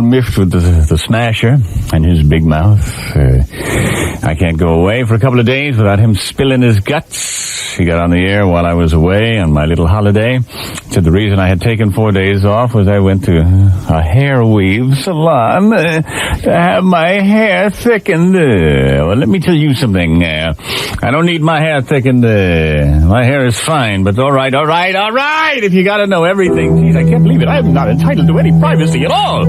miffed with the smasher and his big mouth. I can't go away for a couple of days without him spilling his guts. He got on the air while I was away on my little holiday. Said the reason I had taken 4 days off was I went to a hair weave salon to have my hair thickened. Well, let me tell you something. I don't need my hair thickened. My hair is fine, but all right. If you gotta know everything. Geez, I can't believe it. I'm not entitled to any privacy at all.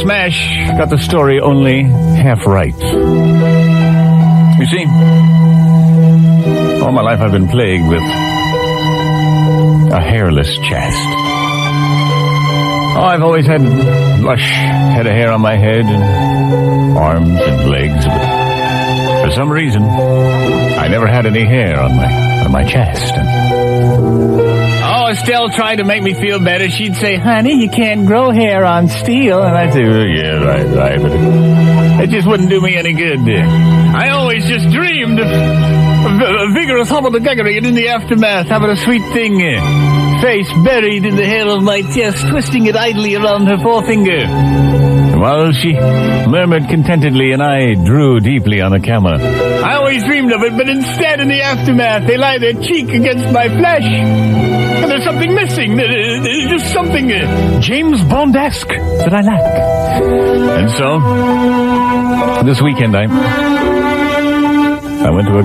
Smash got the story only half right. You see, all my life I've been plagued with a hairless chest. Oh, I've always had lush head of hair on my head and arms and legs, but for some reason, I never had any hair on my chest. Estelle tried to make me feel better. She'd say, honey, you can't grow hair on steel. And I'd say, yeah, right. But it just wouldn't do me any good. I always just dreamed of a vigorous hobbledegory, and in the aftermath, having a sweet thing, face buried in the hair of my chest, twisting it idly around her forefinger. While she murmured contentedly and I drew deeply on the camera. I always dreamed of it, but instead in the aftermath, they lie their cheek against my flesh. And there's something missing. There's just something James Bond-esque that I lack. And so, this weekend I went to a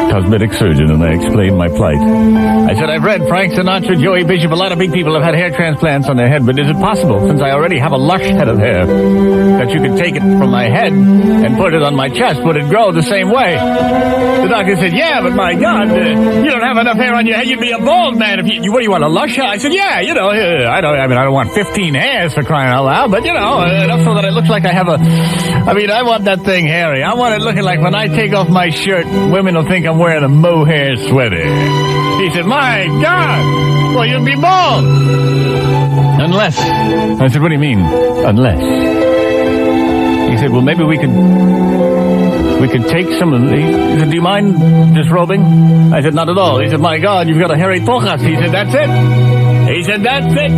cosmetic surgeon and I explained my plight. I said, I've read Frank Sinatra, Joey Bishop, a lot of big people have had hair transplants on their head, but is it possible, since I already have a lush head of hair, that you could take it from my head and put it on my chest? Would it grow the same way? The doctor said, yeah, but my God, you don't have enough hair on your head. You'd be a bald man if you what do you want, a lush hair? I said, yeah, I don't want 15 hairs for crying out loud, but enough so that it looks like I have I want that thing hairy. I want it looking like when I take off my shirt, women will think I'm wearing a mohair sweater. He said, my God, well, you'll be bald. Unless. I said, what do you mean, unless? He said, well, maybe we could take some of these. He said, do you mind disrobing? I said, not at all. He said, my God, you've got a hairy tocas. He said, that's it. He said, that's it.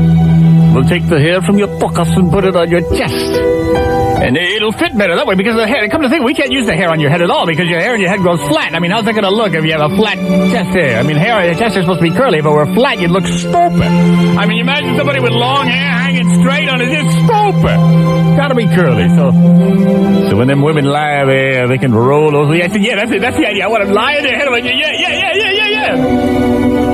We'll take the hair from your tocas and put it on your chest. And it'll fit better that way because the hair, come to think, we can't use the hair on your head at all because your hair on your head grows flat. I mean, how's that going to look if you have a flat chest hair? I mean, hair on your chest is supposed to be curly. If it were flat, you'd look stupid. I mean, you imagine somebody with long hair hanging straight on it. It's stupid. Gotta be curly. So when them women lie there, they can roll those. I said, yeah, that's it. That's the idea. I want them lying their head on you. Yeah.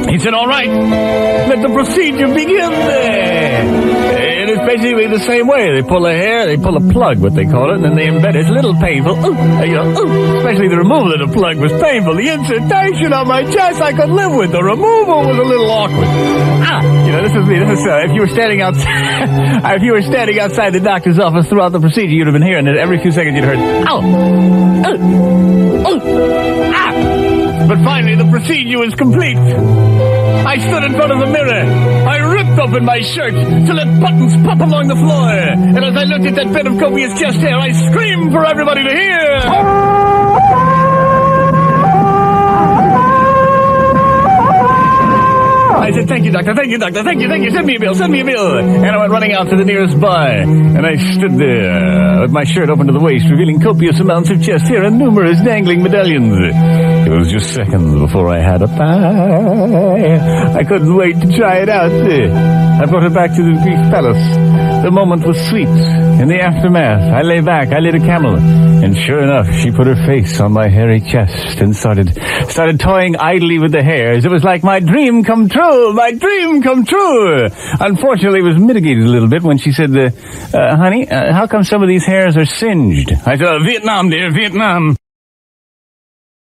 He said, all right, let the procedure begin there. And it's basically the same way. They pull a hair, they pull a plug, what they call it, and then they embed it. It's a little painful. Especially the removal of the plug was painful. The insertion on my chest I could live with. The removal was a little awkward. This is me. If you were standing outside, the doctor's office throughout the procedure, you'd have been hearing it. Every few seconds you'd heard, But finally, the procedure was complete. I stood in front of the mirror. I ripped open my shirt to let buttons pop along the floor. And as I looked at that bit of copious chest hair, I screamed for everybody to hear. I said, thank you, doctor. Send me a bill. And I went running out to the nearest bar. And I stood there with my shirt open to the waist, revealing copious amounts of chest hair and numerous dangling medallions. It was just seconds before I had a pie. I couldn't wait to try it out. I brought her back to the Greek palace. The moment was sweet. In the aftermath, I lay back, I lit a camel, and sure enough, she put her face on my hairy chest and started toying idly with the hairs. It was like my dream come true. Unfortunately, it was mitigated a little bit when she said, honey, how come some of these hairs are singed? I said, Vietnam, dear, Vietnam.